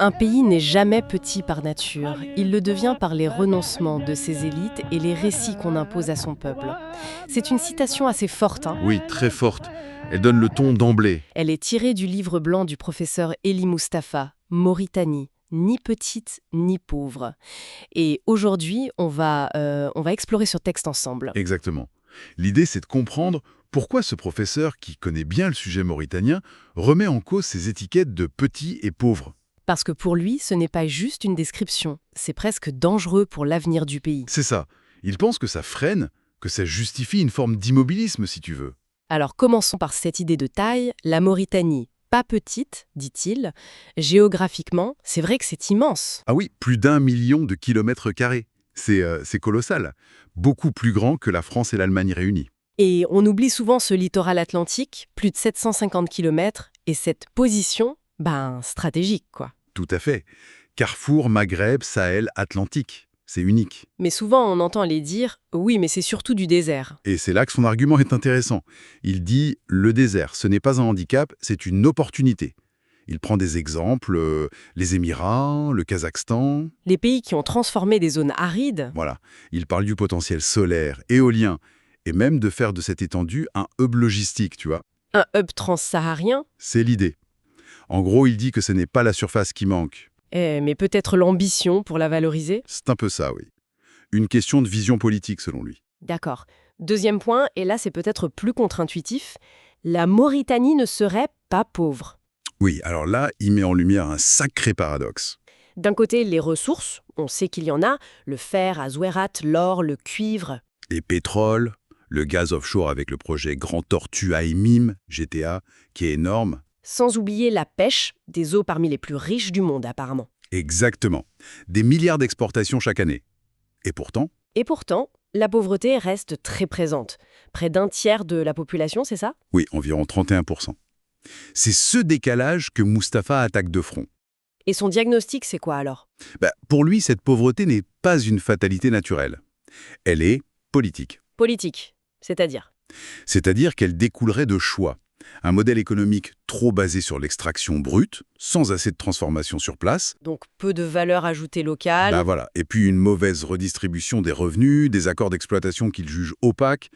Un pays n'est jamais petit par nature. Il le devient par les renoncements de ses élites et les récits qu'on impose à son peuple. C'est une citation assez forte, hein. Oui, très forte. Elle donne le ton d'emblée. Elle est tirée du livre blanc du professeur Elie Mustapha, Mauritanie, ni petite ni pauvre. Et aujourd'hui, on va explorer ce texte ensemble. Exactement. L'idée, c'est de comprendre pourquoi ce professeur, qui connaît bien le sujet mauritanien, remet en cause ces étiquettes de petit et pauvre. Parce que pour lui, ce n'est pas juste une description, c'est presque dangereux pour l'avenir du pays. C'est ça. Il pense que ça freine, que ça justifie une forme d'immobilisme, si tu veux. Alors commençons par cette idée de taille. La Mauritanie, pas petite, dit-il. Géographiquement, c'est vrai que c'est immense. Ah oui, plus d'1 million de kilomètres carrés. C'est colossal. Beaucoup plus grand que la France et l'Allemagne réunies. Et on oublie souvent ce littoral atlantique, plus de 750 km, et cette position, stratégique, quoi. Tout à fait. Carrefour, Maghreb, Sahel, Atlantique. C'est unique. Mais souvent, on entend les dire « oui, mais c'est surtout du désert Et c'est là que son argument est intéressant. Il dit « le désert, ce n'est pas un handicap, c'est une opportunité ». Il prend des exemples, les Émirats, le Kazakhstan. ». Les pays qui ont transformé des zones arides, Voilà. Il parle du potentiel solaire, éolien, et même de faire de cette étendue un hub logistique, tu vois. un hub transsaharien, C'est l'idée. En gros, il dit que ce n'est pas la surface qui manque. mais peut-être l'ambition pour la valoriser. C'est un peu ça, oui. Une question de vision politique, selon lui. D'accord. Deuxième point, et là c'est peut-être plus contre-intuitif, la Mauritanie ne serait pas pauvre. Oui, alors là, il met en lumière un sacré paradoxe. D'un côté, les ressources, on sait qu'il y en a, le fer à Zouérat, l'or, le cuivre, Les pétroles, le gaz offshore avec le projet Grand Tortue à Emim, GTA, qui est énorme. sans oublier la pêche, des eaux parmi les plus riches du monde apparemment. Exactement. Des milliards d'exportations chaque année. Et pourtant, Et pourtant, la pauvreté reste très présente. Près d'un tiers de la population, c'est ça? oui, environ 31%. C'est ce décalage que Mustapha attaque de front. Et son diagnostic, c'est quoi alors? Pour lui, cette pauvreté n'est pas une fatalité naturelle. Elle est politique. Politique, c'est-à-dire? C'est-à-dire qu'elle découlerait de choix. Un modèle économique trop basé sur l'extraction brute, sans assez de transformation sur place. Donc peu de valeur ajoutée locale. Voilà. Et puis une mauvaise redistribution des revenus, des accords d'exploitation qu'il juge opaques.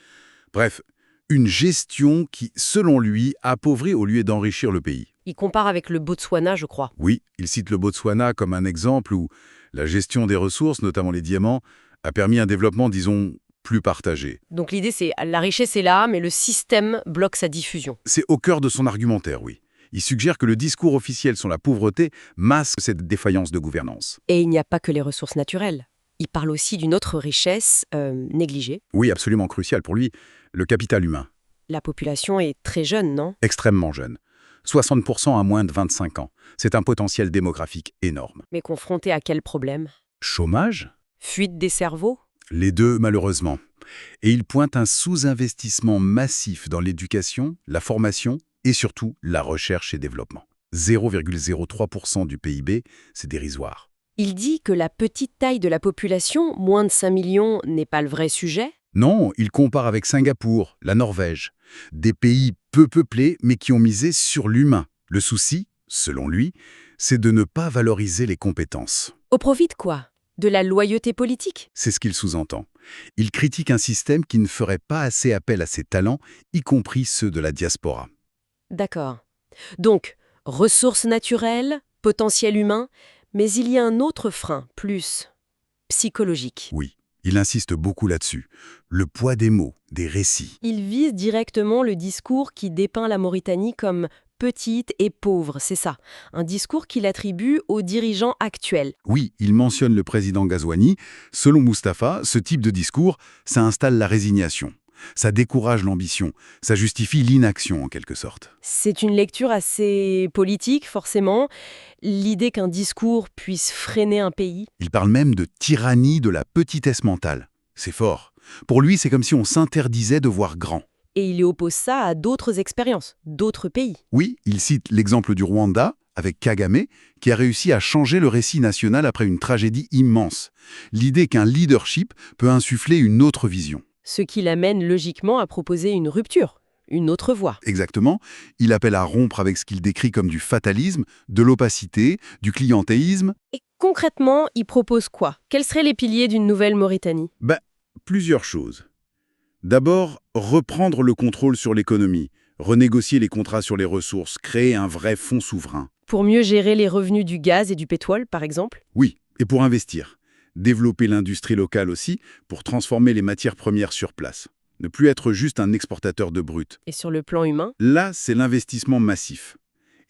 Bref, une gestion qui, selon lui, appauvrit au lieu d'enrichir le pays. Il compare avec le Botswana, je crois. Oui, il cite le Botswana comme un exemple où la gestion des ressources, notamment les diamants, a permis un développement, disons, plus partagé. Donc l'idée, c'est la richesse est là, mais le système bloque sa diffusion. C'est au cœur de son argumentaire, oui. Il suggère que le discours officiel sur la pauvreté masque cette défaillance de gouvernance. Et il n'y a pas que les ressources naturelles. Il parle aussi d'une autre richesse négligée. Oui, absolument crucial pour lui, le capital humain. La population est très jeune, non? Extrêmement jeune. 60% à moins de 25 ans. C'est un potentiel démographique énorme. Mais confronté à quel problème? Chômage? Fuite des cerveaux? Les deux, malheureusement. Et il pointe un sous-investissement massif dans l'éducation, la formation et surtout la recherche et développement. 0,03% du PIB, c'est dérisoire. Il dit que la petite taille de la population, moins de 5 millions, n'est pas le vrai sujet. Non, il compare avec Singapour, la Norvège. Des pays peu peuplés mais qui ont misé sur l'humain. Le souci, selon lui, c'est de ne pas valoriser les compétences. Au profit de quoi? De la loyauté politique? C'est ce qu'il sous-entend. Il critique un système qui ne ferait pas assez appel à ses talents, y compris ceux de la diaspora. D'accord. Donc, ressources naturelles, potentiel humain, mais il y a un autre frein, plus psychologique. Oui, il insiste beaucoup là-dessus. Le poids des mots, des récits. Il vise directement le discours qui dépeint la Mauritanie comme petite et pauvre, c'est ça. Un discours qu'il attribue aux dirigeants actuels. Oui, il mentionne le président Ghazouani. Selon Mustapha, ce type de discours, ça installe la résignation. Ça décourage l'ambition. Ça justifie l'inaction, en quelque sorte. C'est une lecture assez politique, forcément. L'idée qu'un discours puisse freiner un pays. Il parle même de tyrannie de la petitesse mentale. C'est fort. Pour lui, c'est comme si on s'interdisait de voir grand. Et il oppose ça à d'autres expériences, d'autres pays. Oui, il cite l'exemple du Rwanda, avec Kagame, qui a réussi à changer le récit national après une tragédie immense. L'idée qu'un leadership peut insuffler une autre vision. Ce qui l'amène logiquement à proposer une rupture. une autre voie. Exactement. Il appelle à rompre avec ce qu'il décrit comme du fatalisme, de l'opacité, du clientélisme. Et concrètement, il propose quoi? Quels seraient les piliers d'une nouvelle Mauritanie? Plusieurs choses. D'abord, reprendre le contrôle sur l'économie, renégocier les contrats sur les ressources, créer un vrai fonds souverain. Pour mieux gérer les revenus du gaz et du pétrole, par exemple? Oui, et pour investir. Développer l'industrie locale aussi, pour transformer les matières premières sur place. Ne plus être juste un exportateur de brut. Et sur le plan humain? Là, c'est l'investissement massif.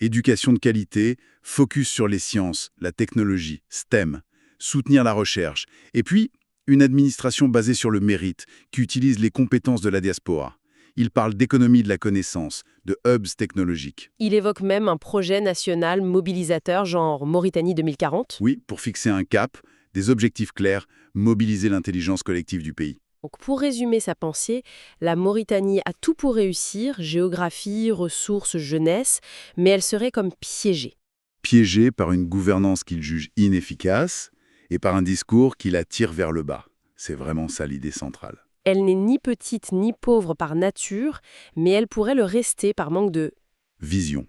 Éducation de qualité, focus sur les sciences, la technologie, STEM, soutenir la recherche. Et puis, une administration basée sur le mérite, qui utilise les compétences de la diaspora. Il parle d'économie de la connaissance, de hubs technologiques. Il évoque même un projet national mobilisateur genre Mauritanie 2040. Oui, pour fixer un cap, des objectifs clairs, mobiliser l'intelligence collective du pays. Donc pour résumer sa pensée, la Mauritanie a tout pour réussir, géographie, ressources, jeunesse, mais elle serait comme piégée. Piégé par une gouvernance qu'il juge inefficace et par un discours qui la tire vers le bas. C'est vraiment ça l'idée centrale. Elle n'est ni petite ni pauvre par nature, mais elle pourrait le rester par manque de Vision.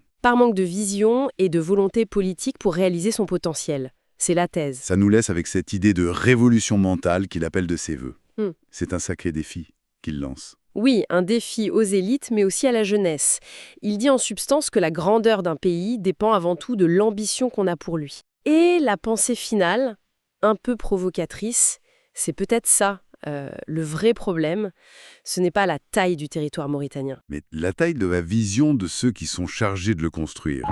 vision et de volonté politique pour réaliser son potentiel. C'est la thèse. Ça nous laisse avec cette idée de révolution mentale qu'il appelle de ses voeux. Hmm. C'est un sacré défi qu'il lance. Oui, un défi aux élites, mais aussi à la jeunesse. Il dit en substance que la grandeur d'un pays dépend avant tout de l'ambition qu'on a pour lui. Et la pensée finale, un peu provocatrice, c'est peut-être ça, le vrai problème. Ce n'est pas la taille du territoire mauritanien. Mais la taille de la vision de ceux qui sont chargés de le construire.